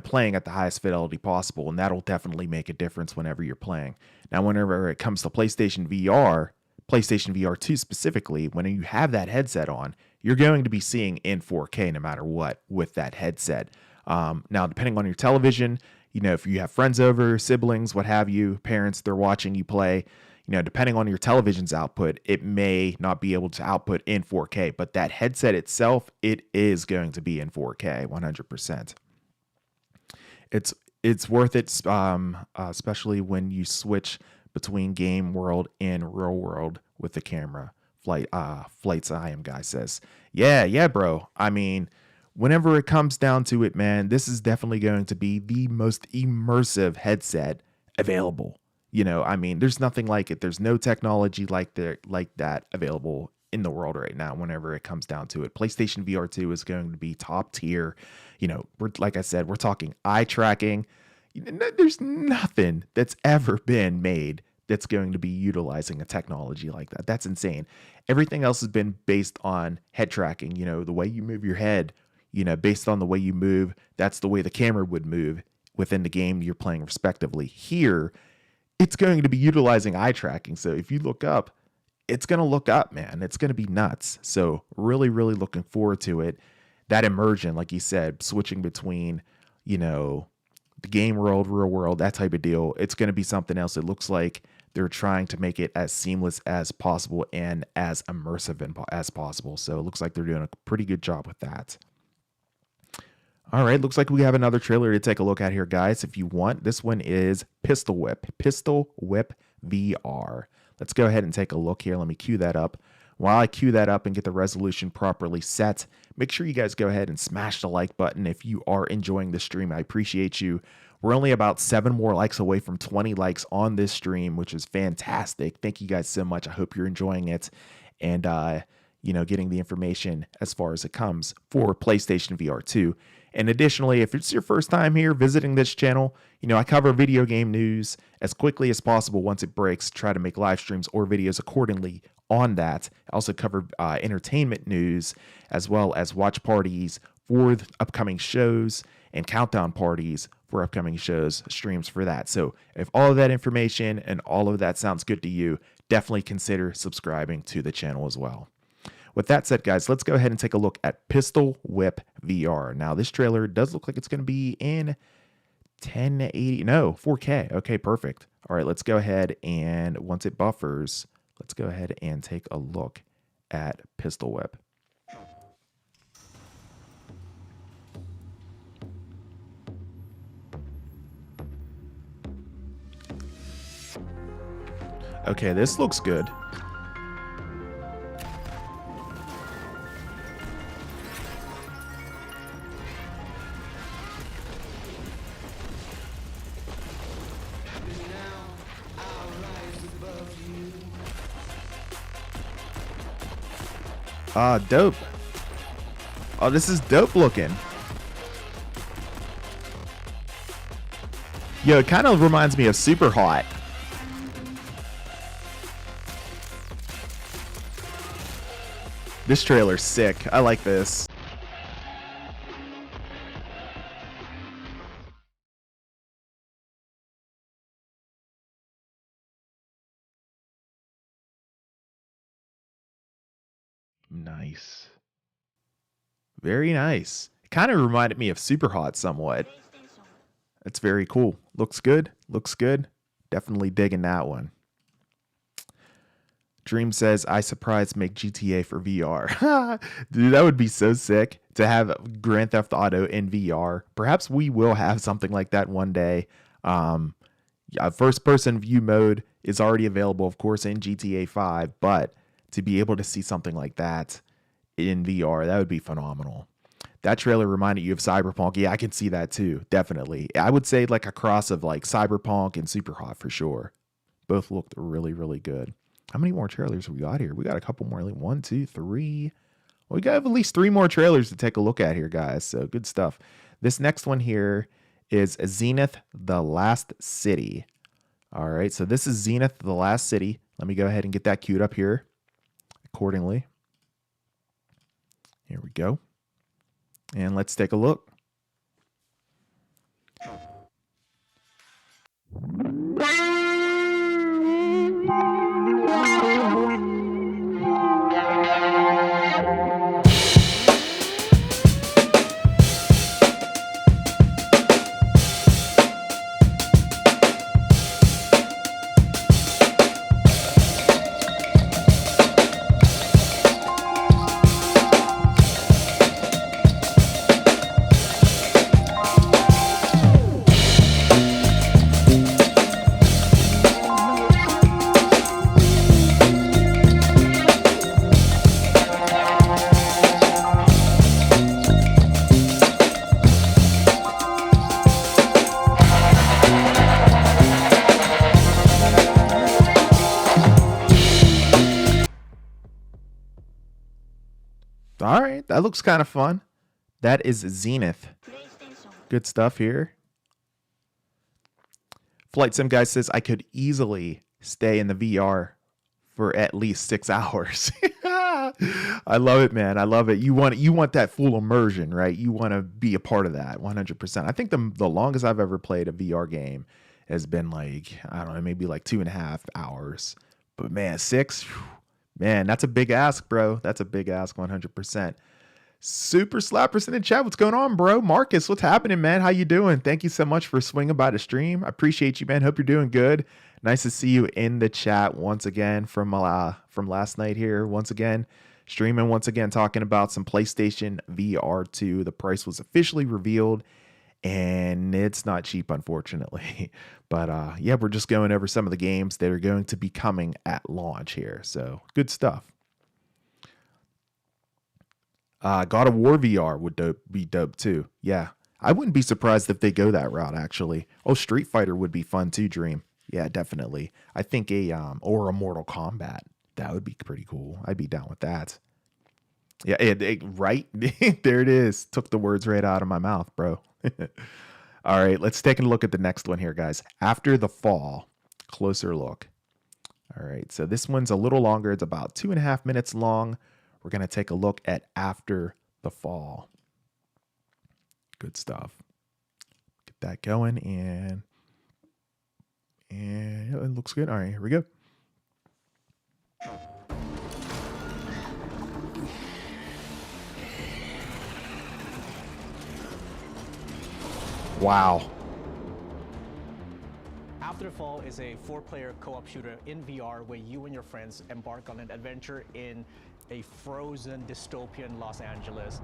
playing at the highest fidelity possible, and that'll definitely make a difference whenever you're playing. Now, whenever it comes to PlayStation VR2 specifically, when you have that headset on, you're going to be seeing in 4K no matter what with that headset. Now, depending on your television, if you have friends over, siblings, what have you, parents, they're watching you play, depending on your television's output, it may not be able to output in 4K, but that headset itself, it is going to be in 4K, 100%. It's worth it, especially when you switch between game world and real world with the camera. Flights I am guy says, yeah, bro. I mean, whenever it comes down to it, man, this is definitely going to be the most immersive headset available. There's nothing like it. There's no technology like that available in the world right now. Whenever it comes down to it, PlayStation VR2 is going to be top tier. Like I said, we're talking eye tracking. There's nothing that's ever been made that's going to be utilizing a technology like that. That's insane. Everything else has been based on head tracking. The way you move your head, based on the way you move, that's the way the camera would move within the game you're playing respectively. Here, it's going to be utilizing eye tracking. So if you look up, it's going to look up, man. It's going to be nuts. So really, really looking forward to it. That immersion, like you said, switching between, the game world, real world, that type of deal. It's going to be something else. It looks like they're trying to make it as seamless as possible and as immersive as possible. So it looks like they're doing a pretty good job with that. All right, looks like we have another trailer to take a look at here, guys. If you want, this one is Pistol Whip VR. Let's go ahead and take a look here. Let me cue that up. While I cue that up and get the resolution properly set, make sure you guys go ahead and smash the like button if you are enjoying the stream. I appreciate you. We're only about 7 more likes away from 20 likes on this stream, which is fantastic. Thank you guys so much. I hope you're enjoying it and, getting the information as far as it comes for PlayStation VR2. And additionally, if it's your first time here visiting this channel, I cover video game news as quickly as possible once it breaks, try to make live streams or videos accordingly on that. I also cover entertainment news as well as watch parties for the upcoming shows and countdown parties for upcoming shows, streams for that. So if all of that information and all of that sounds good to you, definitely consider subscribing to the channel as well. With that said, guys, let's go ahead and take a look at Pistol Whip VR. Now, this trailer does look like it's going to be in 4K. Okay, perfect. All right, let's go ahead and once it buffers, let's go ahead and take a look at Pistol Whip. Okay, this looks good. Dope. Oh, this is dope looking. Yo, it kind of reminds me of Super Hot. This trailer's sick. I like this. Nice. Very nice. It kind of reminded me of Super Hot somewhat. That's very cool. Looks good. Looks good. Definitely digging that one. Dream says, I surprised make GTA for VR. Dude, that would be so sick to have Grand Theft Auto in VR. Perhaps we will have something like that one day. First person view mode is already available, of course, in GTA 5, but to be able to see something like that in VR, that would be phenomenal. That trailer reminded you of Cyberpunk. Yeah, I can see that too. Definitely. I would say like a cross of like Cyberpunk and Super Hot for sure. Both looked really, really good. How many more trailers we got here? We got a couple more. Like 1, 2, 3. We got at least 3 more trailers to take a look at here, guys. So good stuff. This next one here is Zenith, the Last City. All right. So this is Zenith, the Last City. Let me go ahead and get that queued up here accordingly. Here we go. And let's take a look. All right, that looks kind of fun. That is Zenith. Good stuff here. Flight Sim Guy says I could easily stay in the VR for at least 6 hours. I love it, man. I love it. You want that full immersion, right? You want to be a part of that 100%. I think the longest I've ever played a VR game has been like, I don't know, maybe like 2.5 hours. But man, 6, man, that's a big ask, bro. That's a big ask, 100%. Super Slappers in the chat. What's going on, bro? Marcus, what's happening, man? How you doing? Thank you so much for swinging by the stream. I appreciate you, man. Hope you're doing good. Nice to see you in the chat once again from last night here. Once again, Streaming once again, talking about some PlayStation VR2. The price was officially revealed, and it's not cheap, unfortunately. But yeah, we're just going over some of the games that are going to be coming at launch here. So good stuff. God of War VR would be dope too. Yeah, I wouldn't be surprised if they go that route, actually. Oh, Street Fighter would be fun too, Dream. Yeah, definitely. I think or a Mortal Kombat. That would be pretty cool. I'd be down with that. Yeah, right? There it is. Took the words right out of my mouth, bro. All right, let's take a look at the next one here, guys. After the Fall. Closer look. All right, so this one's a little longer. It's about 2.5 minutes long. We're going to take a look at After the Fall. Good stuff. Get that going, and it looks good. All right, here we go. Wow. After the Fall is a 4-player co-op shooter in VR where you and your friends embark on an adventure in a frozen dystopian Los Angeles.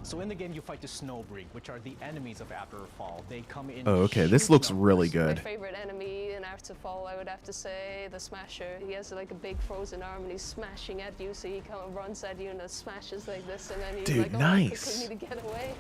So in the game, you fight the Snowbreak, which are the enemies of After the Fall. They come in. Oh, okay. This looks really good. My favorite enemy in After the Fall, I would have to say, the Smasher. He has like a big frozen arm and he's smashing at you, so he kind of runs at you and it smashes like this, and then he's Dude, like, oh, nice. I need to get away.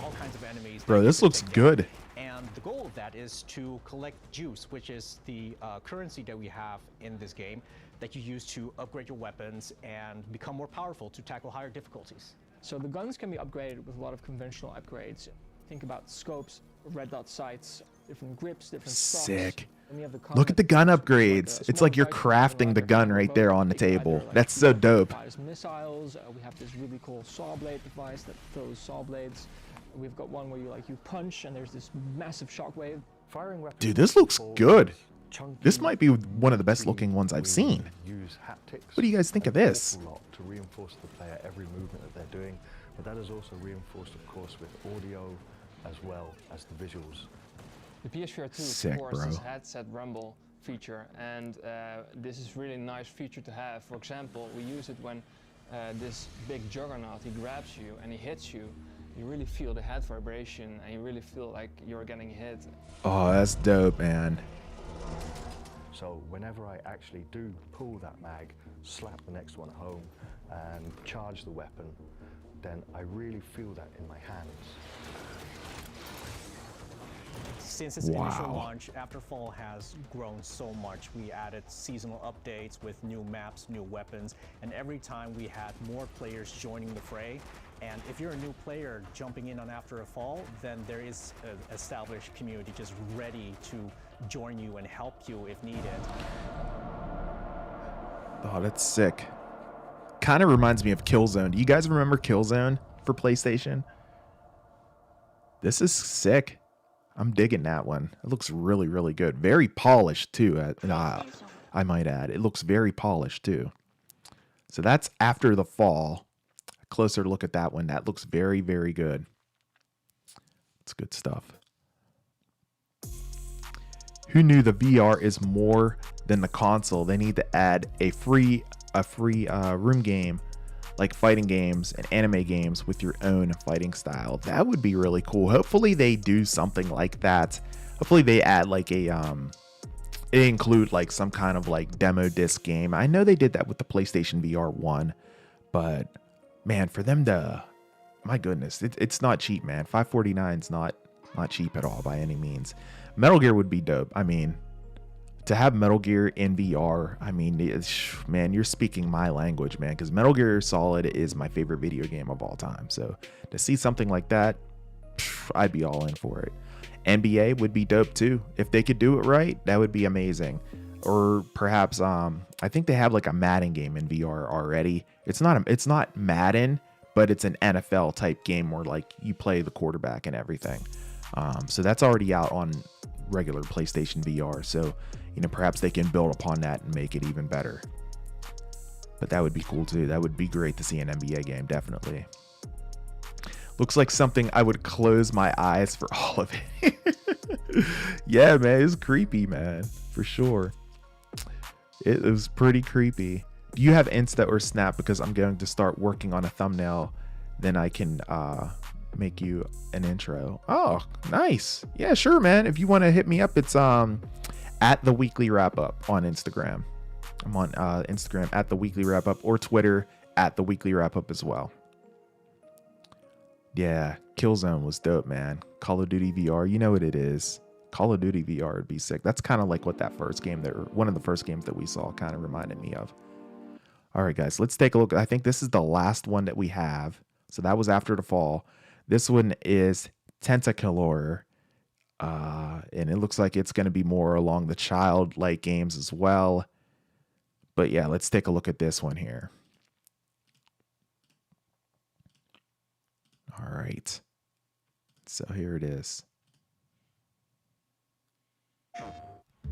All kinds of enemies. Bro, this looks good. And the goal of that is to collect juice, which is the currency that we have in this game that you use to upgrade your weapons and become more powerful to tackle higher difficulties. So the guns can be upgraded with a lot of conventional upgrades. Think about scopes, red dot sights, different grips, different stocks. Sick. And we have the Look at the gun combat upgrades. like It's like you're crafting the gun right there on the table. That's so dope. Missiles. We have this really cool saw blade device that throws saw blades. We've got one where you punch and there's this massive shockwave. Firing weapons. Dude, this looks good. Chunky, This might be one of the best looking ones I've seen. Use haptics. What do you guys think of this? An awful lot to reinforce the player every movement that they're doing, but that is also reinforced, of course, with audio as well as the visuals. The PSVR2 Sick, supports bro. this headset rumble feature, and this is really nice feature to have. For example, we use it when this big juggernaut, he grabs you and he hits you. You really feel the head vibration and you really feel like you're getting hit. Oh, that's dope, man. So whenever I actually do pull that mag, slap the next one home, and charge the weapon, then I really feel that in my hands. Since its initial launch, After Fall has grown so much. We added seasonal updates with new maps, new weapons, and every time we had more players joining the fray. And if you're a new player jumping in on After a Fall, then there is an established community just ready to join you and help you if needed. Oh, that's sick. Kind of reminds me of Killzone. Do you guys remember Killzone for PlayStation? This is sick. I'm digging that one. It looks really, really good. Very polished too. I might add. It looks very polished too. So that's After the Fall. Closer look at that one. That looks very, very good. It's good stuff. Who knew the VR is more than the console? They need to add a free room game, like fighting games and anime games with your own fighting style. That would be really cool. Hopefully they do something like that. Hopefully they add like it include like some kind of like demo disc game. I know they did that with the PlayStation VR 1, but man, for them to, my goodness, it's not cheap, man. $549 is not cheap at all by any means. Metal Gear would be dope. I mean, to have Metal Gear in VR, I mean, man, you're speaking my language, man, because Metal Gear Solid is my favorite video game of all time. So to see something like that, I'd be all in for it. NBA would be dope too. If they could do it right, that would be amazing. Or perhaps, I think they have like a Madden game in VR already. It's not Madden, but it's an NFL type game where like you play the quarterback and everything. So that's already out on regular PlayStation VR. So, you know, perhaps they can build upon that and make it even better. But that would be cool too. That would be great to see an NBA game, definitely. Looks like something I would close my eyes for all of it. Yeah, man, it's creepy, man, for sure. It was pretty creepy. Do you have Insta or Snap? Because I'm going to start working on a thumbnail. Then I can make you an intro. Oh, nice. Yeah, sure, man. If you want to hit me up, it's at the Weekly Wrap Up on Instagram. I'm on Instagram at the Weekly Wrap Up, or Twitter at the Weekly Wrap Up as well. Yeah, Killzone was dope, man. Call of Duty VR, you know what it is. Call of Duty VR would be sick. That's kind of like what that first game one of the first games that we saw kind of reminded me of. All right, guys, let's take a look. I think this is the last one that we have. So that was after the fall. This one is Tentacolor. And it looks like it's going to be more along the childlike games as well. But yeah, let's take a look at this one here. All right. So here it is.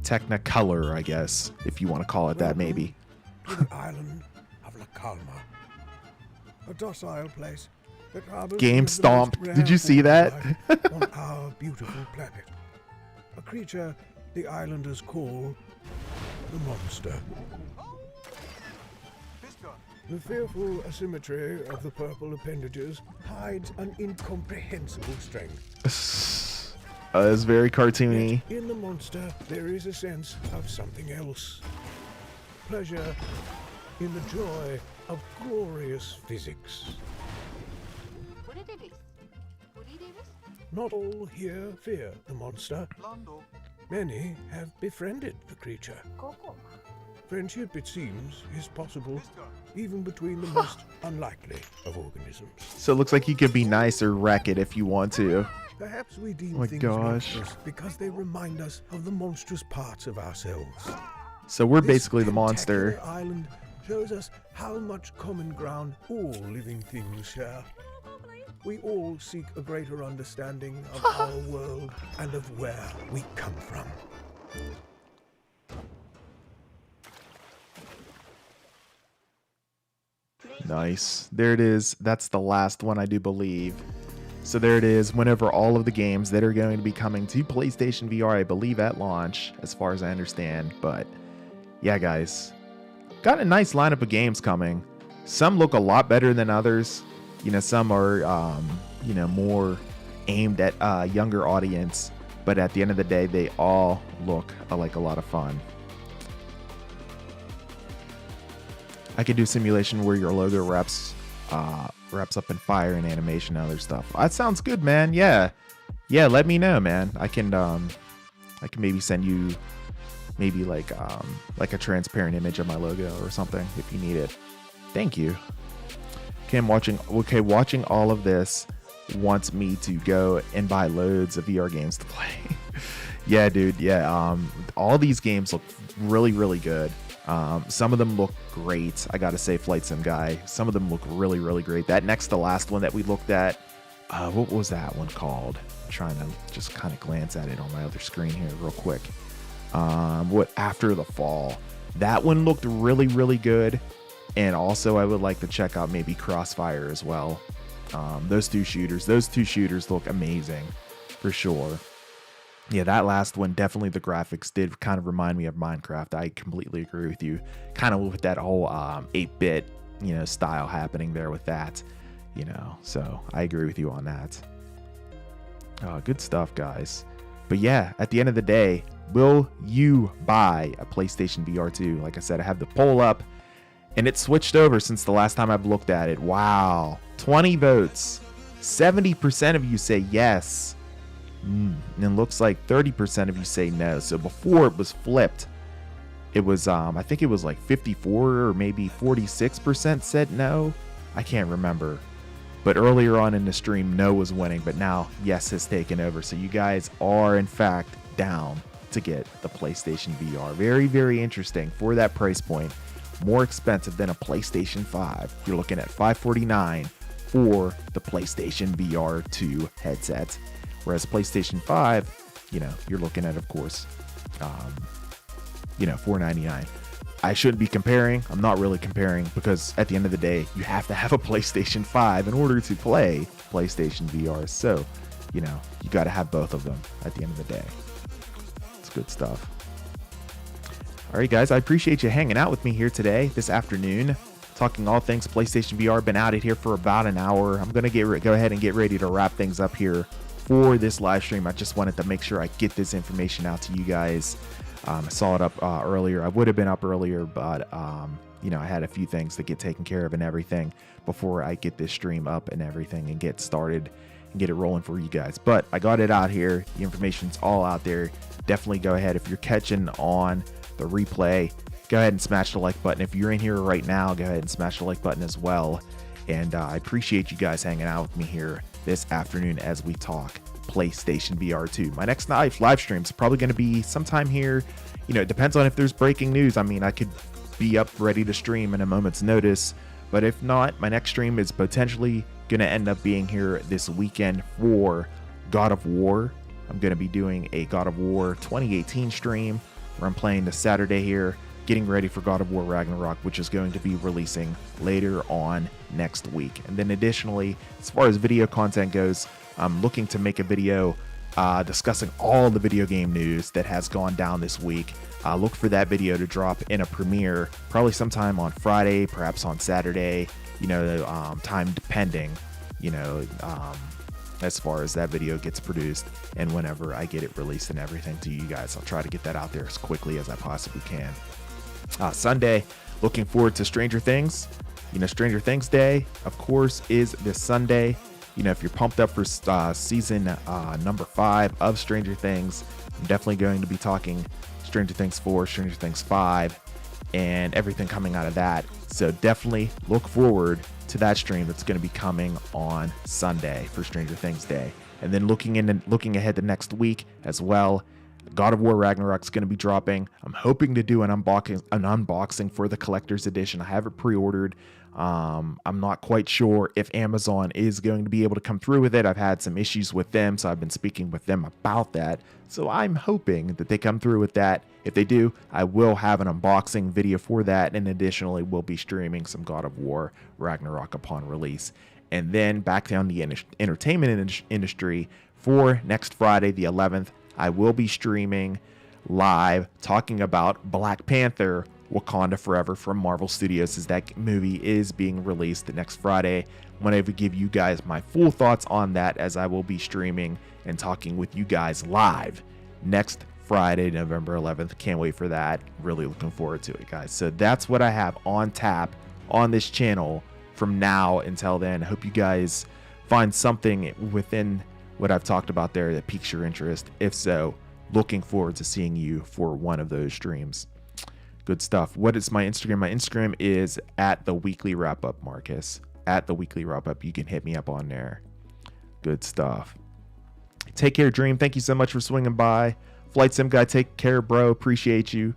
Technicolor, I guess, if you want to call it that, maybe. To the island of La Calma, a docile place that harbors Game some of the most stomped. rare Did you see that? life on our beautiful planet? A creature the islanders call the monster. The fearful asymmetry of the purple appendages hides an incomprehensible strength. It's very cartoony. Yet in the monster, there is a sense of something else. Pleasure in the joy of glorious physics. Not all here fear the monster. Many have befriended the creature. Friendship, it seems, is possible even between the most unlikely of organisms. So it looks like you could be nice or wreck it if you want to. Perhaps we deem Oh my things gosh. monstrous because they remind us of the monstrous parts of ourselves. So we're This basically the monster. tentacular island shows us how much common ground all living things share. We all seek a greater understanding of our world and of where we come from. Nice. There it is. That's the last one, I do believe. So there it is. Whenever all of the games that are going to be coming to PlayStation VR, I believe at launch, as far as I understand. But yeah, guys, got a nice lineup of games coming. Some look a lot better than others. You know, some are, you know, more aimed at a younger audience. But at the end of the day, they all look like a lot of fun. I could do simulation where your logo wraps up in fire and animation and other stuff. That sounds good, man. Yeah, let me know, man. I can maybe send you maybe like a transparent image of my logo or something if you need it. Thank you. Okay, watching all of this wants me to go and buy loads of VR games to play. Yeah, dude. Yeah, all these games look really, really good. Some of them look great. I gotta say, Flight Sim Guy. Some of them look really, really great. That next to last one that we looked at, what was that one called? I'm trying to just kind of glance at it on my other screen here real quick. What After the Fall? That one looked really, really good. And also, I would like to check out maybe Crossfire as well. Those two shooters look amazing for sure. Yeah, that last one, definitely the graphics did kind of remind me of Minecraft. I completely agree with you. Kind of with that whole 8-bit, you know, style happening there with that, you know. So I agree with you on that. Good stuff, guys. But yeah, at the end of the day, will you buy a PlayStation VR2? Like I said, I have the poll up, and it switched over since the last time I've looked at it. Wow, 20 votes. 70% of you say yes. And it looks like 30% of you say no. So before it was flipped, it was I think it was like 54 or maybe 46% said no. I can't remember. But earlier on in the stream, no was winning, but now yes has taken over. So you guys are in fact down to get the PlayStation VR. Very, very interesting for that price point. More expensive than a PlayStation 5. You're looking at $549 for the PlayStation VR 2 headset. Whereas PlayStation 5, you know, you're looking at, of course, you know, $499. I shouldn't be comparing. I'm not really comparing because at the end of the day, you have to have a PlayStation 5 in order to play PlayStation VR. So, you know, you got to have both of them at the end of the day. It's good stuff. All right, guys, I appreciate you hanging out with me here today, this afternoon, talking all things PlayStation VR. Been out here for about an hour. I'm going to go ahead and get ready to wrap things up here for this live stream. I just wanted to make sure I get this information out to you guys. I saw it up earlier. I would have been up earlier, but you know, I had a few things to get taken care of and everything before I get this stream up and everything and get started and get it rolling for you guys. But I got it out here. The information's all out there. Definitely go ahead. If you're catching on the replay, go ahead and smash the like button. If you're in here right now, go ahead and smash the like button as well. And I appreciate you guys hanging out with me here this afternoon as we talk PlayStation VR2. My next live stream is probably going to be sometime here. You know, it depends on if there's breaking news. I mean, I could be up ready to stream in a moment's notice, but if not, my next stream is potentially going to end up being here this weekend for God of War. I'm going to be doing a God of War 2018 stream where I'm playing this Saturday here, getting ready for God of War Ragnarok, which is going to be releasing later on next week. And then additionally, as far as video content goes, I'm looking to make a video discussing all the video game news that has gone down this week. Look for that video to drop in a premiere probably sometime on Friday, perhaps on Saturday, you know, time depending, you know, as far as that video gets produced and whenever I get it released and everything to you guys. I'll try to get that out there as quickly as I possibly can. Sunday, looking forward to Stranger Things. You know, Stranger Things Day, of course, is this Sunday. You know, if you're pumped up for season number 5 of Stranger Things, I'm definitely going to be talking Stranger Things 4, Stranger Things 5, and everything coming out of that. So definitely look forward to that stream that's going to be coming on Sunday for Stranger Things Day. And then looking ahead to next week as well, God of War Ragnarok is going to be dropping. I'm hoping to do an unboxing for the collector's edition. I have it pre-ordered. I'm not quite sure if Amazon is going to be able to come through with it. I've had some issues with them, so I've been speaking with them about that. So I'm hoping that they come through with that. If they do, I will have an unboxing video for that, and additionally, we'll be streaming some God of War Ragnarok upon release. And then back down the entertainment industry for next Friday, the 11th, I will be streaming live talking about Black Panther Wakanda Forever from Marvel Studios, as that movie is being released next Friday. I'm going to give you guys my full thoughts on that, as I will be streaming and talking with you guys live next Friday, November 11th. Can't wait for that. Really looking forward to it, guys. So that's what I have on tap on this channel from now until then. I hope you guys find something within what I've talked about there that piques your interest. If so, looking forward to seeing you for one of those streams. Good stuff. What is my Instagram? My Instagram is at the Weekly Wrap Up, Marcus. At the Weekly Wrap Up. You can hit me up on there. Good stuff. Take care, Dream. Thank you so much for swinging by. Flight Sim Guy, take care, bro. Appreciate you.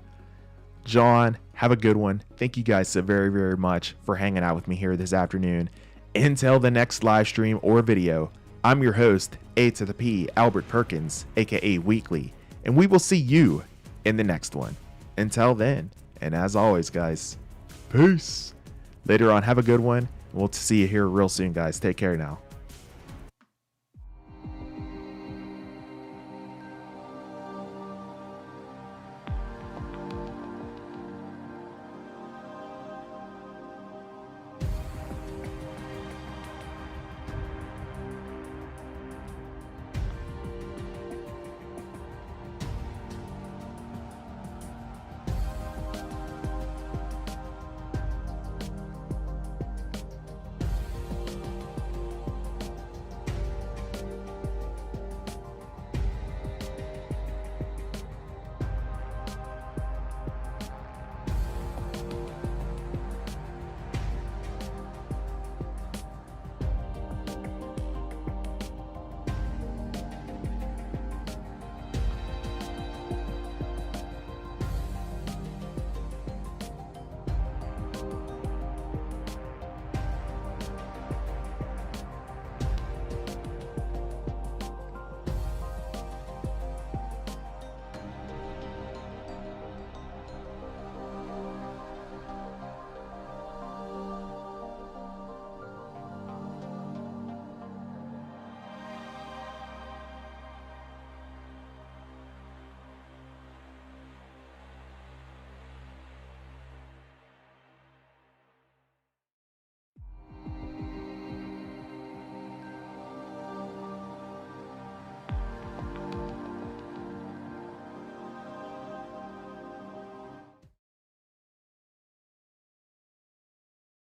John, have a good one. Thank you guys so very, very much for hanging out with me here this afternoon. Until the next live stream or video, I'm your host, A to the P, Albert Perkins, aka Weekly, and we will see you in the next one. Until then, and as always, guys, peace. Later on, have a good one. We'll see you here real soon, guys. Take care now.